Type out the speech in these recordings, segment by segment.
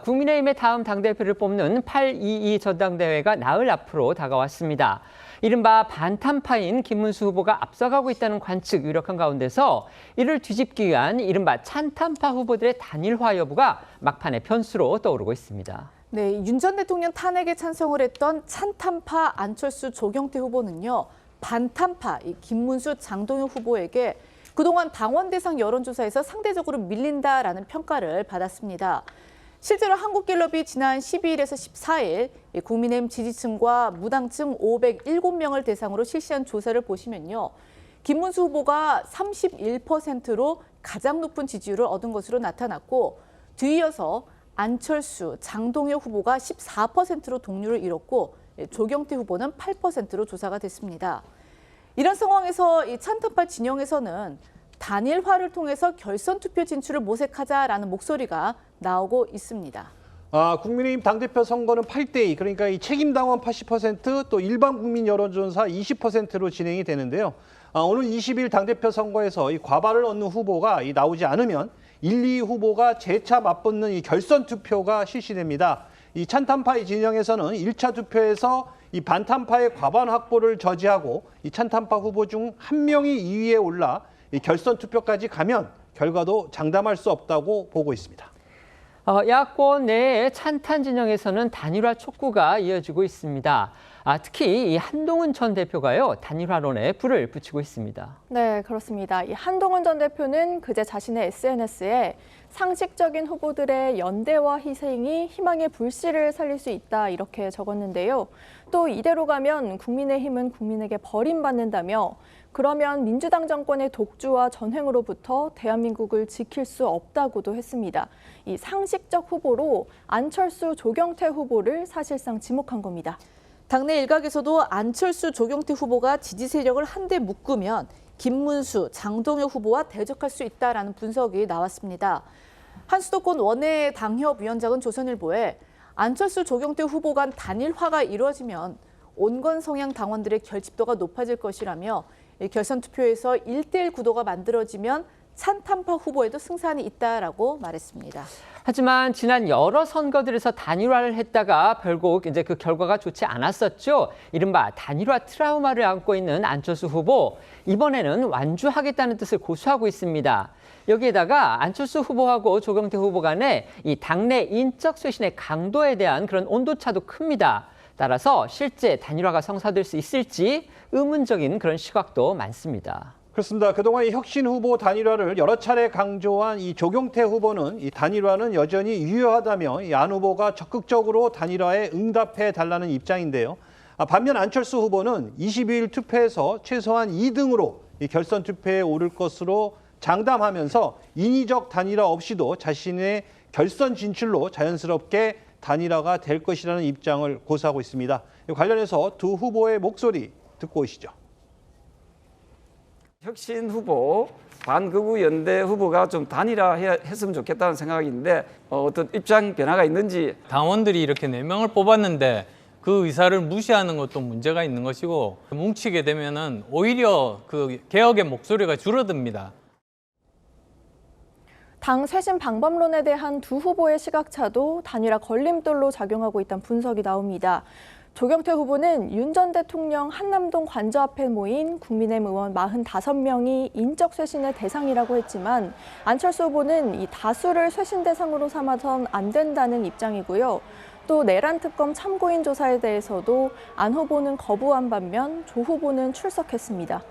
국민의힘의 다음 당대표를 뽑는 8.22 전당대회가 나흘 앞으로 다가왔습니다. 이른바 반탄파인 김문수 후보가 앞서가고 있다는 관측 유력한 가운데서 이를 뒤집기 위한 이른바 찬탄파 후보들의 단일화 여부가 막판의 변수로 떠오르고 있습니다. 네, 윤 전 대통령 탄핵에 찬성을 했던 찬탄파 안철수 조경태 후보는요, 반탄파 김문수 장동혁 후보에게 그동안 당원 대상 여론조사에서 상대적으로 밀린다라는 평가를 받았습니다. 실제로 한국갤럽이 지난 12일에서 14일 국민의힘 지지층과 무당층 507명을 대상으로 실시한 조사를 보시면요, 김문수 후보가 31%로 가장 높은 지지율을 얻은 것으로 나타났고, 뒤이어서 안철수, 장동혁 후보가 14%로 동률을 이뤘고, 조경태 후보는 8%로 조사가 됐습니다. 이런 상황에서 이 찬탄파 진영에서는 단일화를 통해서 결선 투표 진출을 모색하자라는 목소리가 나오고 있습니다. 국민의힘 당대표 선거는 8대2, 그러니까 이 책임당원 80%, 또 일반 국민 여론조사 20%로 진행이 되는데요. 오늘 20일 당대표 선거에서 이 과반을 얻는 후보가 나오지 않으면 1, 2 후보가 재차 맞붙는 이 결선 투표가 실시됩니다. 이 찬탄파의 진영에서는 1차 투표에서 이 반탄파의 과반 확보를 저지하고 이 찬탄파 후보 중 한 명이 2위에 올라 이 결선 투표까지 가면 결과도 장담할 수 없다고 보고 있습니다. 야권 내의 찬탄 진영에서는 단일화 촉구가 이어지고 있습니다. 특히 이 한동훈 전 대표가요, 단일화론에 불을 붙이고 있습니다. 네, 그렇습니다. 이 한동훈 전 대표는 그제 자신의 SNS에 상식적인 후보들의 연대와 희생이 희망의 불씨를 살릴 수 있다, 이렇게 적었는데요. 또 이대로 가면 국민의힘은 국민에게 버림받는다며, 그러면 민주당 정권의 독주와 전횡으로부터 대한민국을 지킬 수 없다고도 했습니다. 이 상식적 후보로 안철수, 조경태 후보를 사실상 지목한 겁니다. 당내 일각에서도 안철수, 조경태 후보가 지지 세력을 한데 묶으면 김문수, 장동혁 후보와 대적할 수 있다라는 분석이 나왔습니다. 한수도권 원외 당협위원장은 조선일보에 안철수, 조경태 후보 간 단일화가 이루어지면 온건 성향 당원들의 결집도가 높아질 것이라며, 결선 투표에서 1대1 구도가 만들어지면 찬탄파 후보에도 승산이 있다라고 말했습니다. 하지만 지난 여러 선거들에서 단일화를 했다가 결국 이제 그 결과가 좋지 않았었죠. 이른바 단일화 트라우마를 안고 있는 안철수 후보, 이번에는 완주하겠다는 뜻을 고수하고 있습니다. 여기에다가 안철수 후보하고 조경태 후보 간의 이 당내 인적 쇄신의 강도에 대한 그런 온도차도 큽니다. 따라서 실제 단일화가 성사될 수 있을지 의문적인 그런 시각도 많습니다. 그렇습니다. 그동안 이 혁신 후보 단일화를 여러 차례 강조한 이 조경태 후보는 이 단일화는 여전히 유효하다며 이 안 후보가 적극적으로 단일화에 응답해 달라는 입장인데요. 반면 안철수 후보는 22일 투표에서 최소한 2등으로 이 결선 투표에 오를 것으로 장담하면서 인위적 단일화 없이도 자신의 결선 진출로 자연스럽게 단일화가 될 것이라는 입장을 고수하고 있습니다. 관련해서 두 후보의 목소리 듣고 오시죠. 혁신 후보, 반극우 연대 후보가 좀 단일화했으면 좋겠다는 생각인데 어떤 입장 변화가 있는지. 당원들이 이렇게 4명을 뽑았는데 그 의사를 무시하는 것도 문제가 있는 것이고, 뭉치게 되면은 오히려 그 개혁의 목소리가 줄어듭니다. 당 쇄신 방법론에 대한 두 후보의 시각차도 단일화 걸림돌로 작용하고 있다는 분석이 나옵니다. 조경태 후보는 윤 전 대통령 한남동 관저 앞에 모인 국민의힘 의원 45명이 인적 쇄신의 대상이라고 했지만, 안철수 후보는 이 다수를 쇄신 대상으로 삼아선 안 된다는 입장이고요. 또 내란 특검 참고인 조사에 대해서도 안 후보는 거부한 반면 조 후보는 출석했습니다.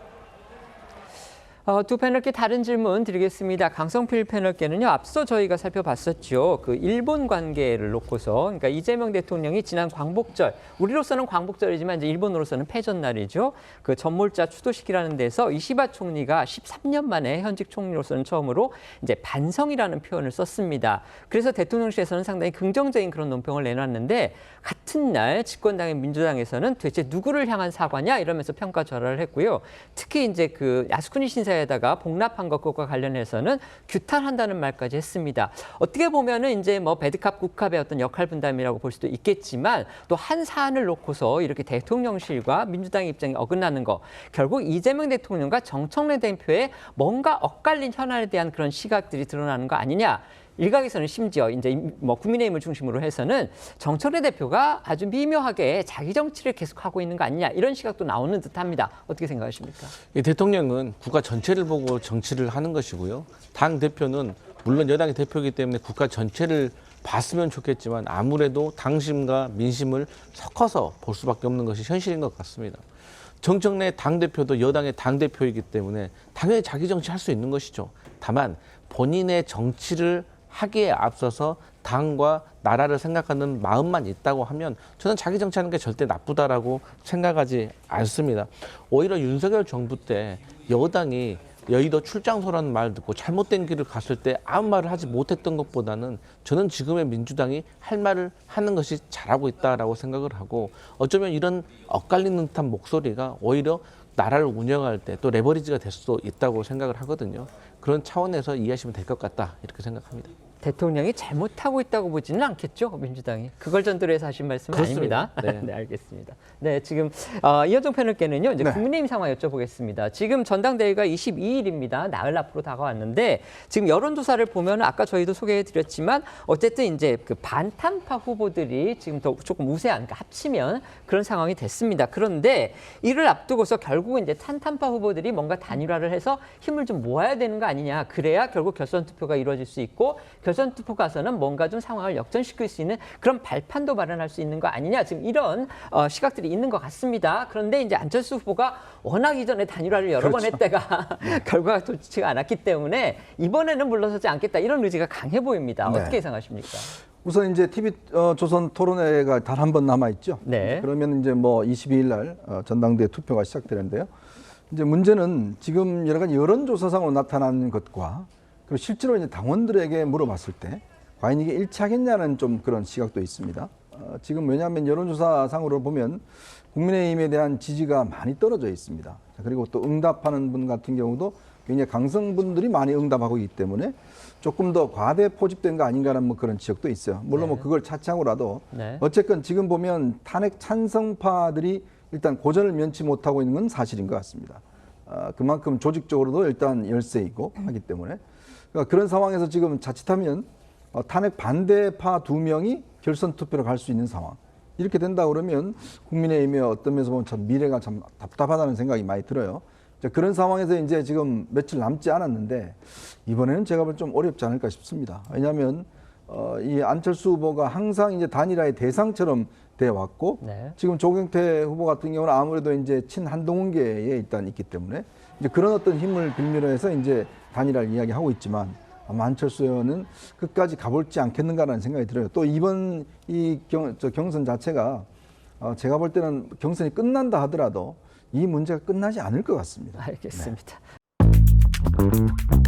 두 패널께 다른 질문 드리겠습니다. 강성필 패널께는요, 앞서 저희가 살펴봤었죠. 그 일본 관계를 놓고서, 그러니까 이재명 대통령이 지난 광복절, 우리로서는 광복절이지만 이제 일본으로서는 패전날이죠. 그 전몰자 추도식이라는 데서 이시바 총리가 13년 만에 현직 총리로서는 처음으로 이제 반성이라는 표현을 썼습니다. 그래서 대통령실에서는 상당히 긍정적인 그런 논평을 내놨는데, 같은 날 집권당인 민주당에서는 도대체 누구를 향한 사과냐 이러면서 평가절하를 했고요. 특히 이제 그 야스쿠니 신사에다가 복납한 것과 관련해서는 규탄한다는 말까지 했습니다. 어떻게 보면은 이제 뭐 배드캅 굿캅의 어떤 역할 분담이라고 볼 수도 있겠지만, 또 한 사안을 놓고서 이렇게 대통령실과 민주당의 입장이 어긋나는 거, 결국 이재명 대통령과 정청래 대표의 뭔가 엇갈린 현안에 대한 그런 시각들이 드러나는 거 아니냐, 일각에서는 심지어 이제 뭐 국민의힘을 중심으로 해서는 정청래 대표가 아주 미묘하게 자기 정치를 계속하고 있는 거 아니냐 이런 시각도 나오는 듯합니다. 어떻게 생각하십니까? 이 대통령은 국가 전체를 보고 정치를 하는 것이고요. 당 대표는 물론 여당의 대표이기 때문에 국가 전체를 봤으면 좋겠지만 아무래도 당심과 민심을 섞어서 볼 수밖에 없는 것이 현실인 것 같습니다. 정청래 당대표도 여당의 당대표이기 때문에 당연히 자기 정치할 수 있는 것이죠. 다만 본인의 정치를 하기에 앞서서 당과 나라를 생각하는 마음만 있다고 하면 저는 자기 정치하는 게 절대 나쁘다라고 생각하지 않습니다. 오히려 윤석열 정부 때 여당이 여의도 출장소라는 말 듣고 잘못된 길을 갔을 때 아무 말을 하지 못했던 것보다는 저는 지금의 민주당이 할 말을 하는 것이 잘하고 있다라고 생각을 하고 어쩌면 이런 엇갈리는 듯한 목소리가 오히려 나라를 운영할 때 또 레버리지가 될 수도 있다고 생각을 하거든요. 그런 차원에서 이해하시면 될 것 같다 이렇게 생각합니다. 대통령이 잘못하고 있다고 보지는 않겠죠, 민주당이. 그걸 전제로 해서 하신 말씀은 그렇습니다. 아닙니다. 네. 네, 알겠습니다. 네, 지금 이현정 패널께는요, 이제 국민의힘 상황 여쭤보겠습니다. 지금 전당대회가 22일입니다. 나흘 앞으로 다가왔는데 지금 여론조사를 보면 아까 저희도 소개해드렸지만 어쨌든 이제 그 반탄파 후보들이 지금 더 조금 우세한, 그러니까 합치면 그런 상황이 됐습니다. 그런데 이를 앞두고서 결국은 이제 탄탄파 후보들이 뭔가 단일화를 해서 힘을 좀 모아야 되는 거 아니냐. 그래야 결국 결선 투표가 이루어질 수 있고 결선 투표 가서는 뭔가 좀 상황을 역전시킬 수 있는 그런 발판도 마련할 수 있는 거 아니냐. 지금 이런 시각들이 있는 것 같습니다. 그런데 이제 안철수 후보가 워낙 이전에 단일화를 여러 번 했다가 결과가 좋지가 않았기 때문에 이번에는 물러서지 않겠다. 이런 의지가 강해 보입니다. 네. 어떻게 예상하십니까? 우선 이제 TV 조선 토론회가 단 한 번 남아 있죠. 네. 그러면 이제 뭐 22일 날 전당대회 투표가 시작되는데요. 이제 문제는 지금 여러 가지 여론조사상으로 나타나는 것과 그리고 실제로 이제 당원들에게 물어봤을 때 과연 이게 일치하겠냐는 좀 그런 시각도 있습니다. 지금 왜냐하면 여론조사상으로 보면 국민의힘에 대한 지지가 많이 떨어져 있습니다. 그리고 또 응답하는 분 같은 경우도 굉장히 강성분들이 많이 응답하고 있기 때문에 조금 더 과대 포집된 거 아닌가라는 뭐 그런 지적도 있어요. 물론 뭐 그걸 차치하고라도 네. 어쨌건 지금 보면 탄핵 찬성파들이 일단 고전을 면치 못하고 있는 건 사실인 것 같습니다. 그만큼 조직적으로도 일단 열세이고 하기 때문에 그러니까 그런 상황에서 지금 자칫하면 탄핵 반대파 2명이 결선 투표로 갈 수 있는 상황. 이렇게 된다 그러면 국민의힘의 어떤 면에서 보면 참 미래가 참 답답하다는 생각이 많이 들어요. 그런 상황에서 이제 지금 며칠 남지 않았는데 이번에는 제가 볼 좀 어렵지 않을까 싶습니다. 왜냐하면 이 안철수 후보가 항상 이제 단일화의 대상처럼 돼 왔고 네. 지금 조경태 후보 같은 경우는 아무래도 이제 친한동훈계에 일단 있기 때문에 이제 그런 어떤 힘을 빌미로 해서 이제 단일화를 이야기하고 있지만 아마 안철수 의원은 끝까지 가볼지 않겠는가라는 생각이 들어요. 또 이번 이 경선 자체가 제가 볼 때는 경선이 끝난다 하더라도 이 문제가 끝나지 않을 것 같습니다. 알겠습니다. 네.